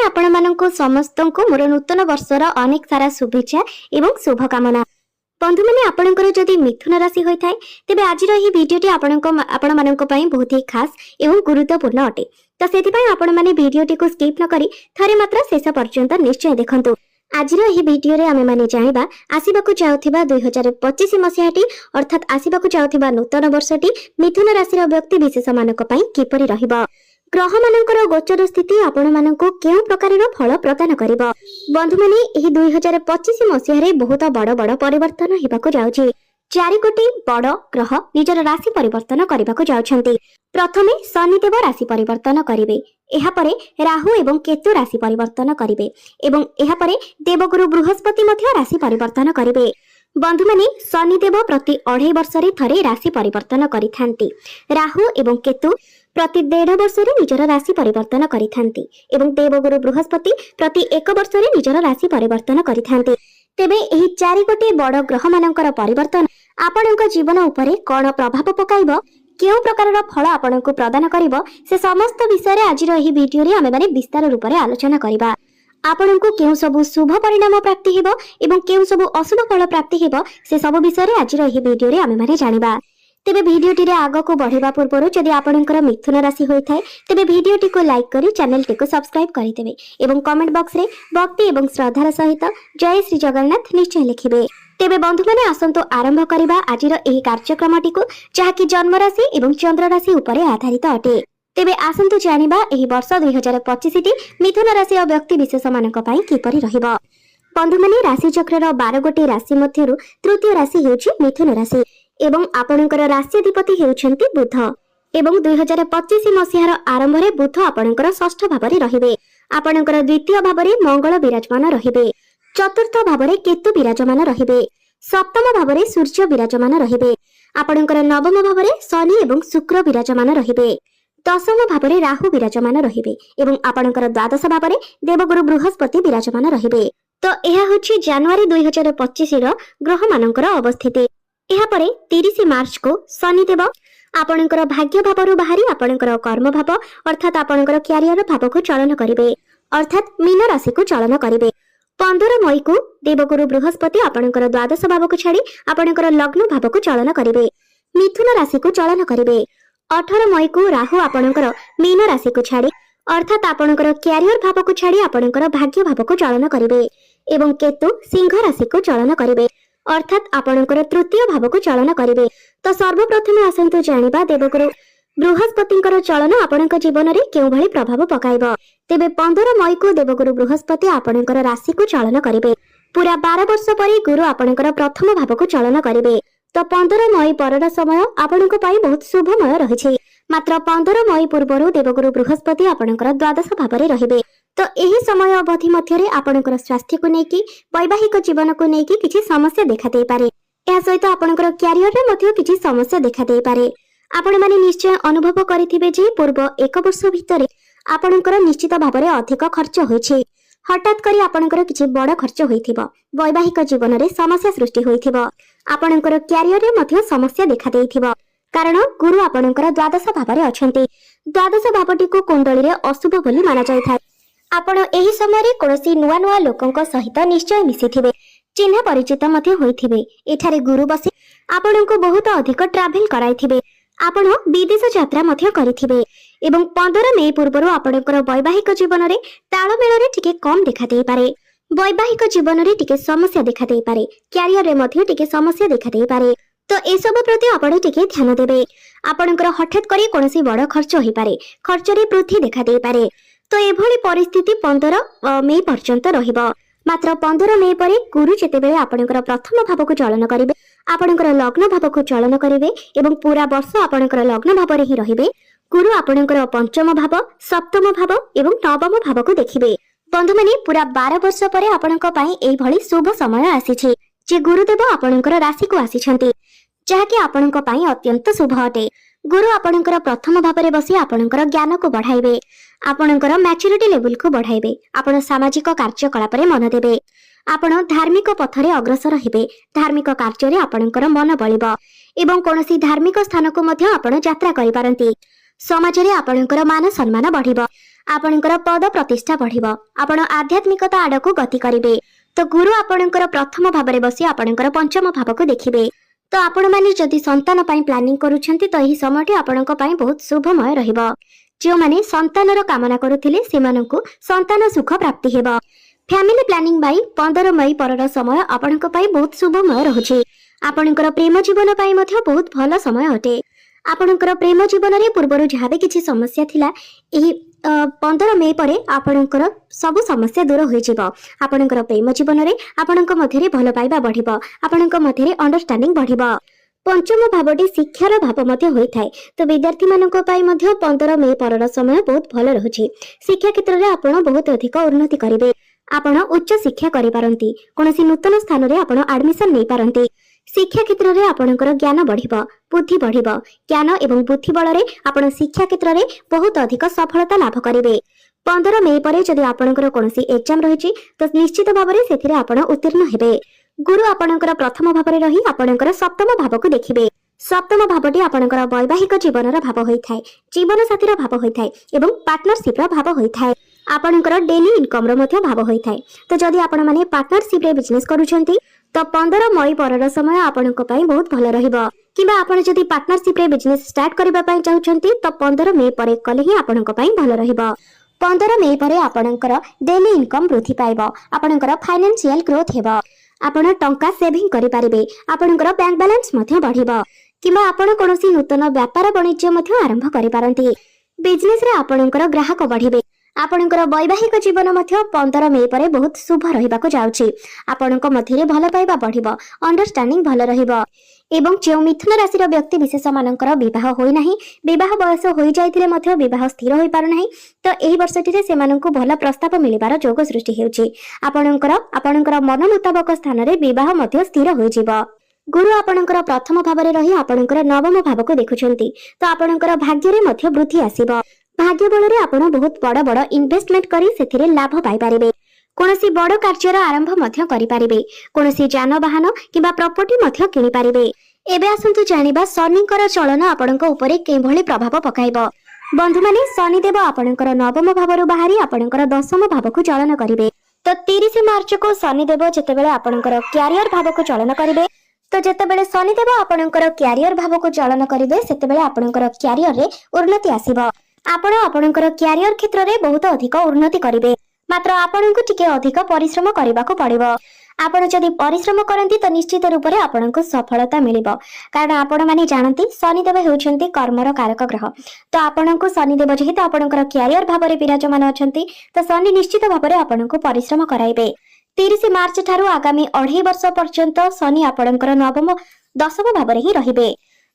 प्रथमे आपण मानक समस्त मोर नूतन वर्षर अनेक सारा शुभेच्छा एवं शुभकामना। बंधु मैंने आपणकर जदि मिथुन राशि होता है तेबे आज भिडियोटी आपण मानक बहुत ही खास एवं गुरुत्वपूर्ण अटे। तो से आपण मैंने भिडियोटी को स्किप न करी थरे मात्र शेष पर्यंत निश्चय देखंतु। आज भिडियो रे आमे माने जानिबा आसीबाकु जाउथिबा 2025 मसियाटी अर्थात आसीबाकु जाउथिबा नूतन वर्षटी मिथुन राशि व्यक्ति विशेष मानक पई किपरि रहिबा। ग्रह मानकर गोचर स्थिति आपण मानक केउ प्रकार फल प्रदान करिबा। बंधु माने एही 2025 मसिया बहुत बड़ बड़ परिवर्तन हेबाकु जाउछि। 4 कोटी बड़ ग्रह निजर राशि परिवर्तन करबाकु जाउछन्ति। प्रथमे शनिदेव राशि परिवर्तन करिवे, एहा परे राहु एवं केतु राशि परिवर्तन करिवे एवं एहा परे देवगुरु बृहस्पति मध्य राशि परिवर्तन करिवे। बंधु माने शनिदेव प्रति 2.5 वर्ष रे थरे राशि परिवर्तन करिथांती। राहु एवं केतु प्रति 1.5 वर्ष रे निजर राशि परिवर्तन करिथांती एवं देवगुरु बृहस्पति प्रति 1 वर्ष रे निजर राशि परिवर्तन करिथांती। तेबे एही 4 गोटे बड़ ग्रह मानकर परिवर्तन आपणक जीवन उपरे कोन प्रभाव पकाइबो, केउ प्रकार फल आपणको प्रदान करिबो, से समस्त विषय रे आज एही वीडियो रे आमे माने विस्तार रूप रे आलोचना करिबा। आपणको केउ सब शुभ परिणाम प्राप्ति हेबो एवं केउ सब अशुभ फल प्राप्ति हेबो, से सब विषय रे आज एही वीडियो रे आमे माने जानिबा। तेबे भिडियोटी रे आगो को बढ़िबा पूर्व जदि आपणकर मिथुन राशि होइथाय तेबे भिडियोटी को लाइक करी चैनल टी को सब्सक्राइब करि देबे एवं कमेंट बॉक्स रे भक्ति एवं श्रद्धार सहित जय श्री जगन्नाथ निश्चय लिखिबे। तेबे बंधु माने आसंतो आरंभ करिबा आजिर एही कार्यक्रमटी को जहाकी जन्म राशि एवं चंद्र राशि उपरे आधारित अटे। तेबे आसंतो जानिबा एही वर्ष 2025 टी मिथुन राशि व्यक्ति विशेष मानक पई किपरि रहिबो। बंधु माने राशि चक्रर 12 गोटी राशि मध्यरु तृतीय राशि हेउछि मिथुन राशि एवं आपणकर राशि अधिपति हेउछन्ति बुध एवं 2025 मसिहार आरंभ रे बुध आपणकर षष्ठ भाव रे रहिबे। आपणकर द्वितीय भाव रे मंगल विराजमान रहिबे, चतुर्थ भाव रे केतु विराजमान रहिबे, सप्तम भाव रे सूर्य विराजमान रहिबे, आपणकर नवम भाव रे शनि एवं शुक्र विराजमान रहिबे, दशम भाव रे राहु विराजमान रहिबे एवं आपणकर द्वादश भाव रे देवगुरु बृहस्पति विराजमान रहिबे। तो एहा होछि जनवरी 2025 रो ग्रह मानकर अवस्थिति। एहा परे 30 मार्च को शनिदेव आपणकर भाग्य भावरु बाहरी आपणकर कर्म भाव अर्थात आपणकर क्यारियर भाव को चलन करिवे, अर्थात मीन राशि को चलन करिवे। 15 मई को देवगुरु बृहस्पति आपणकर द्वादश भाव को छाड़ी आपणकर लग्न भाव को चलन करिवे, मिथुन राशि को चलन करिवे। 18 मई को राहु आपणकर मीन राशि को छाड़ी अर्थात आपणकर क्यारियर भाव को छाड़ी आपणकर भाग्य भाव को चलन करिवे एवं केतु सिंह राशि को चलन करिवे अर्थात आपणकर तृतीय भाव को चलन करिवे। तो सर्वप्रथम आसंतु जानिबा देवगुरु बृहस्पतिंकर चलन आपणक जीवन रे केउ भली प्रभाव पकाइबो। तेबे 15 मई को देवगुरु बृहस्पति आपणकर राशि को चलन करिवे। पूरा 12 वर्ष परे गुरु आपणकर प्रथम भाव को चलन करिवे। तो 15 मई परर समय आपणक पई बहुत शुभमय रहिछि। मात्र 15 मई पूर्वरु देवगुरु बृहस्पति आपणकर द्वादश भाव रे रहिबे। तो एही समय अवधि मध्यरे आपणकर स्वास्थ्य को नेकी वैवाहिक जीवन को नेकी किछि समस्या देखा देई पारे। एहा सहित आपणकर क्यारियर रे मध्य किछि समस्या देखा देई पारे। आपण माने निश्चय अनुभव करिथिबे जे पूर्व 1 वर्ष भितरे आपणकर निश्चित भाव रे अधिक खर्च होइछि। हठात करी आपणकर किछि बड़ खर्च होइथिबो, वैवाहिक जीवन रे समस्या सृष्टि होइथिबो, आपणकर क्यारियर रे मध्य समस्या देखा देइथिबो कारण गुरु आपणकर द्वादश भाव रे अछंती। द्वादश भावटी को कुंडली रे अशुभ बोली माना जायथाय। आपण एही समय रे कोनोसी नुवा नुवा लोकंक सहित निश्चय मिसिथिबे, चिन्ह परिचित मध्य होइथिबे। एठारे गुरु बसी आपणको बहुत अधिक ट्रैवल कराइथिबे, आपण विदेश यात्रा मध्य करिथिबे एवं 15 मई पूर्वरु आपणकर वैवाहिक जीवन रे ताळमेळ रे टिके कम देखा देई पारे। वैवाहिक जीवन रे टिके समस्या देखा देई पारे, क्यारियर रे मध्य टिके समस्या देखा देई पारे। तो ए सब प्रति आपण टिके ध्यान देबे। आपणकर हठात करी कोनोसी बड़ खर्च होई पारे, खर्च रे वृद्धि देखा देई पारे। तो एभली परिस्थिति 15 मई पर्यंत रहिबो। मात्र 15 मई परे गुरु जेतेबेले आपणकर प्रथम भाव को चलन करिवे, आपणकर लग्न भाव को चलन करिवे एवं पूरा वर्ष आपणकर लग्न भाव रे ही रहिबे। गुरु आपणकर पंचम भाव, सप्तम भाव एवं नवम भाव को देखिबे। बंधु माने पूरा 12 वर्ष परे आपणक पई एई भली शुभ समय आसीछि जे गुरुदेव आपणकर राशि को आसीछन्ति, जहाकी आपणक पई अत्यंत शुभ अटे। गुरु आपणकर प्रथम भाव रे बसी आपणकर ज्ञान को बढ़ाइबे, आपणकर मैच्योरिटी लेवल को बढ़ाइबे, आपण सामाजिक कार्यकलाप रे मन देबे, आपण धार्मिक पथरे अग्रसर हेबे, धार्मिक कार्य रे आपणकर मन बळिबो एवं कोनोसी धार्मिक स्थान को मध्य आपण यात्रा करि पारंती। समाज रे आपणकर मान सम्मान बढ़िबो, आपणकर पद प्रतिष्ठा बढ़िबो। आपण आध्यात्मिकता आडकू गति करिवे। तो गुरु आपणकर प्रथम भाव में बसी आपणकर पंचम भाव को देखिबे। तो आपण माने जदि संतान पई प्लानिंग करूछंती तो एही समयटी आपणक पई बहुत शुभमय रहिबो। जो माने संतानर कामना करुथिले सेमानंकु संतान सुख प्राप्ति हेबो। फैमिली प्लानिंग बाई 15 मई परर समय आपणक पई बहुत शुभमय रहुछि। आपणकर प्रेम जीवन पई मध्य बहुत भल समय अटे। आपणकर प्रेम जीवन रे पूर्वरु जहाँ भी किछि समस्या थिला एही 15 मई परे आपणकर सब समस्या दूर होई जिवो। आपणकर प्रेम जीवन रे आपणक मध्यरे भल पाइबा बढ़िबो। आपणक मध्यरे अंडरस्टैंडिंग बढ़िबो। पंचम भावटी शिक्षार भाव मध्य होइथाय। तो विद्यार्थी मानक पई मध्य 15 मई परर समय बहुत भल रहुछि। शिक्षा क्षेत्र रे आपण बहुत अधिक उन्नति करिवे। आपण उच्च शिक्षा करि पारंती। कोनोसी नूतन स्थान रे आपण एडमिशन नै पारंती। शिक्षा क्षेत्र रे आपणकर ज्ञान बढ़िबो, बुद्धि बढ़िबो। ज्ञान एवं बुद्धि बल रे आपण शिक्षा क्षेत्र रे बहुत अधिक सफलता लाभ करिवे। 15 मई परे जदि आपणकर कोनोसी एग्जाम रहिछि तो निश्चित भाव रे सेथिरे आपण उत्तीर्ण हेबे। गुरु आपणकर प्रथम भाव रे रही आपणकर सप्तम भाव को देखिबे। सप्तम भावटी आपणकर वैवाहिक जीवनर भाव होइथाय, जीवन साथीर भाव होइथाय एवं पार्टनरशिप र भाव होइथाय। आपणकर डेली इनकम रो मध्य भाव होइथाय। तो जदि आपण माने पार्टनरशिप रे बिजनेस करूछंती तो 15 मई परर समय आपणक पई बहुत भल रहिबो। किबा आपण जदि पार्टनरशिप रे बिजनेस स्टार्ट करबा पई चाहुछंती तो 15 मई परे कले ही आपणक पई भल रहिबो। 15 मई परे आपणकर डेली इनकम वृद्धि पाइबो। आपणकर फाइनेंशियल ग्रोथ हेबो। आपण टंका सेविंग करि पारिबे। आपणकर बैंक बैलेंस मध्य बढ़िबो। किबा आपण कोनोसी नूतन व्यापार वाणिज्य मध्य आरंभ करि पारंती। बिजनेस रे आपणकर ग्राहक बढ़िबे। आपणकर वैवाहिक जीवन मध्य 15 मई परे बहुत शुभ रहिबाको जाउछि। आपणक मध्यरे भल पाइबा बढ़िबो, अंडरस्टैंडिंग भल रहिबो। एवं जे मिथुन राशि व्यक्ति विशेष मानकर विवाह होई नाही, विवाह बयस होई जाइथिले मध्य विवाह स्थिर होई पार नाही, तो एही वर्षटिरे सेमानंकु भल प्रस्ताव मिलिबार योग सृष्टि हेउछि। आपणकर मन मुताबक स्थान रे विवाह मध्य स्थिर होई जिवो। गुरु आपणकर प्रथम भाव रे रही आपणकर नवम भाव को देखुछंती। तो आपणकर भाग्य रे मध्य वृद्धि आसीबो। भाग्य बल रे आपण बहुत बड़ बड़ इन्वेस्टमेंट करी सेथिरे लाभ पाई पारिबे। कोनोसी बड़ कार्यर आरंभ मध्य करि पारिबे। कोनोसी जानवाहन किबा प्रॉपर्टी मध्य किनि पारिबे। एबे आसंतु जानिबा शनिकर चलन आपणक उपरे केभଳି प्रभाव पकाइबो। बंधु माने शनिदेव आपणकर नवम भावरु बाहरी आपणकर दशम भाव को चलन करिवे। तो 30 मार्च को शनिदेव जेतेबेले आपणकर कैरियर भाव को चलन करिवे। तो जेतेबेले शनिदेव आपणकर कैरियर भाव को चलन करिवे सेतेबेले आपणकर कैरियर रे उन्नति आसीबो। आपण आपणकर कैरियर क्षेत्र रे बहुत अधिक उन्नति करिवे। मात्र आपणको टिके अधिक परिश्रम करबाको पड़िबो। आपण जदि परिश्रम करंती तो निश्चित रूप रे आपणको सफलता मिलिबो। कारण आपण माने जानंती शनिदेव हेउछंती कर्मर कारक ग्रह। तो आपणको शनिदेव जेहेतु आपणकर कैरियर भाव रे विराजमान अछंती तो शनि निश्चित भाव रे आपणको परिश्रम कराइबे। 30 मार्च ठारू आगामी 2.5 वर्ष पर्यंत शनि आपणकर नवम दशम भाव रे ही रहिबे।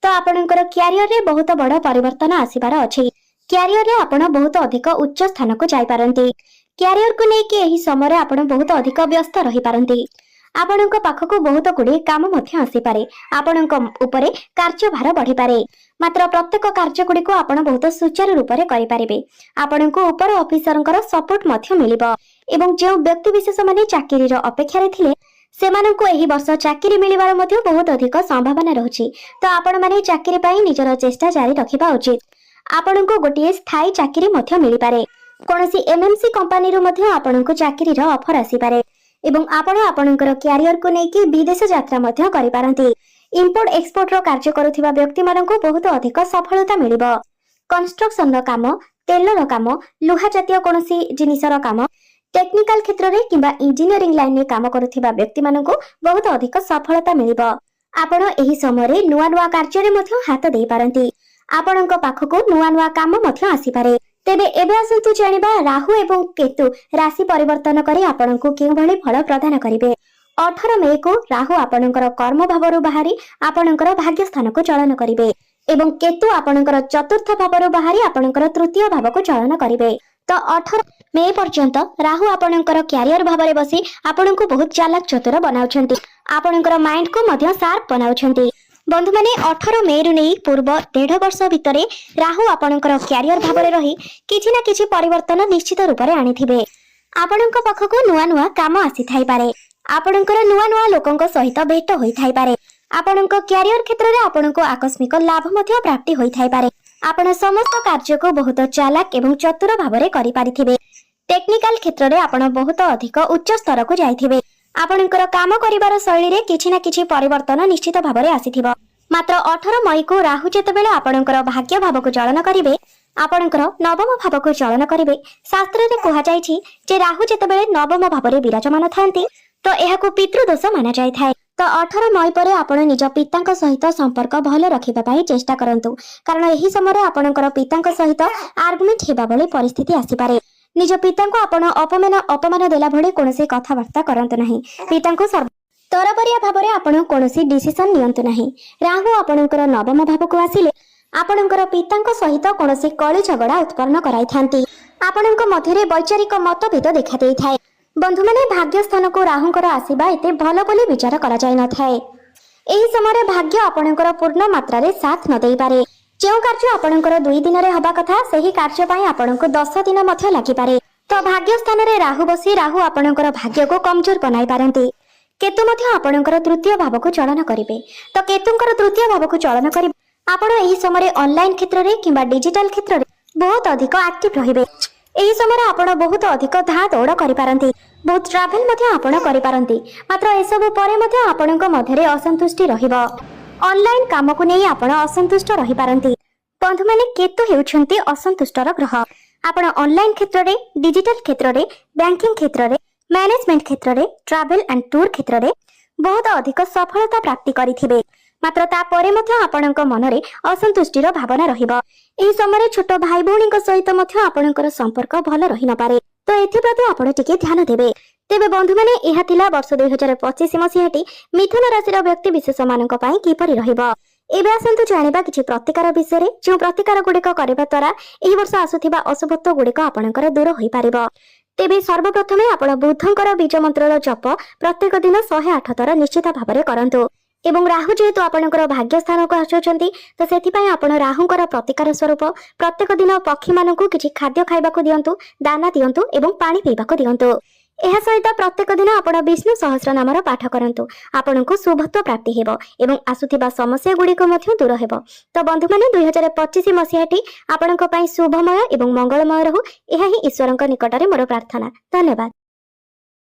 तो आपणकर कैरियर रे बहुत बड़ परिवर्तन आसीबार अछि। कैरियर रे आपण बहुत अधिक उच्च स्थान को जाई पारंती। कैरियर को लेके एही समय आपण बहुत अधिक व्यस्त रही पारंती। आपणक पाखको बहुत गुडे काम मध्य आसी पारे। आपणक उपरे कार्यभार बढ़ी पारे। मात्र प्रत्येक कार्य गुडी को आपण बहुत सुचारू रूप रे करि पारिबे। आपणक ऊपर ऑफिसरंकर सपोर्ट मध्य मिलिबो। एवं जे व्यक्ति विशेष माने चाकरी रो अपेक्षा रे थिले सेमानंकु एही वर्ष चाकरी मिलिबार मध्य बहुत अधिक संभावना रहछि। तो आपण माने चाकरी पई निजर चेष्टा जारी रखिबा उचित। आपणको गोटिए स्थायी चाकरी मध्य मिली पारे। कोनोसी एमएनसी कंपनी रो मध्य आपणको चाकरी रो ऑफर आसी पारे। एवं आपण आपणकर कैरियर को नेकी विदेश यात्रा मध्य करि पारंती। इंपोर्ट एक्सपोर्ट रो कार्य करुथिबा व्यक्ति माननको बहुत अधिक सफलता मिलिबो। कंस्ट्रक्शन रो काम, तेल रो काम, लुहा जातीय कोनोसी जिनिस रो काम, टेक्निकल क्षेत्र रे किबा इंजीनियरिंग लाइन रे काम करुथिबा व्यक्ति माननको बहुत अधिक सफलता मिलिबो। आपण एही समय रे नुवा नुवा कार्य रे मध्य हाथ देई पारंती। आपणक पाखको नुवा नुवा काम मध्य आसी पारे। तेबे एबे आसंतु जानिबा राहु एवं केतु राशि परिवर्तन करी आपणको केउ भली फल प्रदान करिवे। 18 मई को राहु आपणकर कर्म भावरु बाहरी आपणकर भाग्य स्थान को चलन करिवे एवं केतु आपणकर चतुर्थ भावरु बाहरी आपणकर तृतीय भाव को चलन करिवे। तो 18 मई पर्यंत राहु आपणकर कैरियर भावरे बसी आपणको बहुत चालाक चतुर बनाउछंती। आपणकर माइंड को मध्य शार्प बनाउछंती। बंधु माने 18 मई रु नहीं पूर्व 1.5 वर्ष भितरे राहु आपणकर कैरियर भावरे रही किछि ना किछि परिवर्तन निश्चित रूप रे आनिथिबे। आपणक पाखको नुआ नुआ काम आसी थाई पारे। आपणकर नुआ नुआ लोकंक सहित भेट होई थाई पारे। आपणक कैरियर क्षेत्र रे आपणको आकस्मिक लाभ मध्य प्राप्ति होई थाई पारे। आपण समस्त कार्य को बहुत चालाक एवं चतुर भाव करि पारिथिबे। टेक्निकल क्षेत्र में आपण बहुत अधिक उच्च स्तर को जाइथिबे। आपणकर काम करिवार शैली रे किछि ना किछि परिवर्तन निश्चित भाव में आसीथिबो। मात्र 18 मई को राहु जेतेबेले आपणकर भाग्य भाव को चलन करिवे, आपणकर नवम भाव को चलन करिवे। शास्त्र रे कहा जायछि जे राहु जेतेबेले नवम भाव रे विराजमान थांती तो एहाकु पितृदोष माना जाय थाए। तो 18 मई पर आपण निज पितांक सहित संपर्क भल रखिबा पई चेष्टा करंतु, कारण एही समय आपणकर पितांक सहित आर्गुमेंट हेबा भली परिस्थिति आसी पारे। निज पितांको आपण अपमान देला भली कोनोसी कथावार्ता करंतु नाही। पितांको तरबरिया भाबरे आपण कोनोसी डिसिजन नियंतु नाही। राहु आपणकर नवम भाव को आसिले आपणकर पितांक सहित कोनोसी कଳି झगड़ा उत्पन्न कराई थांती। आपणक मध्यरे वैचारिक मतभेद देखा देई थाए। बंधु माने भाग्य स्थान को राहुंकर आसीबा एते भल बोली विचार करा जाय न थाए। एही समय भाग्य आपणकर पूर्ण मात्रा रे साथ न देई पारे। जो कार्य आपणकर 2 दिन रे हबा कथा सेही कार्य पई आपणको 10 दिन मध्य लागि पारे। तो भाग्य स्थान रे राहु बसी राहु आपणकर भाग्य को कमजोर बनाई पारंती। केतु मध्य आपणकर तृतीय भाव को चलन करिवे। तो केतुंकर तृतीय भाव को चलन करिवे आपण एही समय ऑनलाइन क्षेत्र रे किबा डिजिटल क्षेत्र रे बहुत अधिक एक्टिव रहिबे। एही समय आपण बहुत अधिक धा दौड़ करि पारंती, बहुत ट्रैवल मध्य आपण करि पारंती। मात्र एसबु परे मध्य आपणक मध्यरे असंतुष्टि रहिबो। ऑनलाइन काम को नहीं आपण असंतुष्ट रहि पारंती। बंधु माने केतु हेउछंती असंतुष्टर ग्रह। आपण ऑनलाइन क्षेत्र रे, डिजिटल क्षेत्र रे, बैंकिंग क्षेत्र रे, मैनेजमेंट क्षेत्र रे, ट्रैवल एंड टूर क्षेत्र रे बहुत अधिक सफलता प्राप्ति करिथिबे। मात्र ता परे मध्य आपणक मनरे असंतुष्टिर भावना रहिबो। एही समय छोट भाई भौणीक सहित मध्य आपणकर संपर्क भल रहि न पारे। तो एथि प्रति आपण टिके ध्यान देबे। तेबे बंधु माने एहा थिला वर्ष 2025 मसिहाटी मिथुन राशि व्यक्ति विशेष मानक पई किपरि रहिबो। एबे आसंतु जानिबा किछि प्रतिकार विषय जो प्रतिकार गुडिक करिबा द्वारा एही वर्ष आसुथिबा अशुभत्व गुडिक आपणकर दूर होई पारिबो। तेबे सर्वप्रथमे आपण बुद्धंकर बीज मंत्रर जप प्रत्येक दिन 108 थर निश्चित भाबरे करंतु। एवं राहु जेहेतु आपणकर भाग्य स्थान को आछुचंती तो सेथिपई आपण राहुंकर प्रतिकार स्वरूप प्रत्येक दिन पक्षी मानकु किछि खाद्य खाइबाकू दियंतु, दाना दियंतु एवं पानी पीबाकू दियंतु। एहा सहित प्रत्येक दिन आपण विष्णु सहस्र नामर पाठ करंतु। आपणको शुभत्व प्राप्ति हेबो एवं आसुथिबा समस्या गुडिक मध्य दूर हेबो। तो बंधु माने 2025 मसिहाटी आपणको पई शुभमय एवं मंगलमय रहु, एहा ही ईश्वरଙ୍କ निकटरे मोर प्रार्थना। धन्यवाद।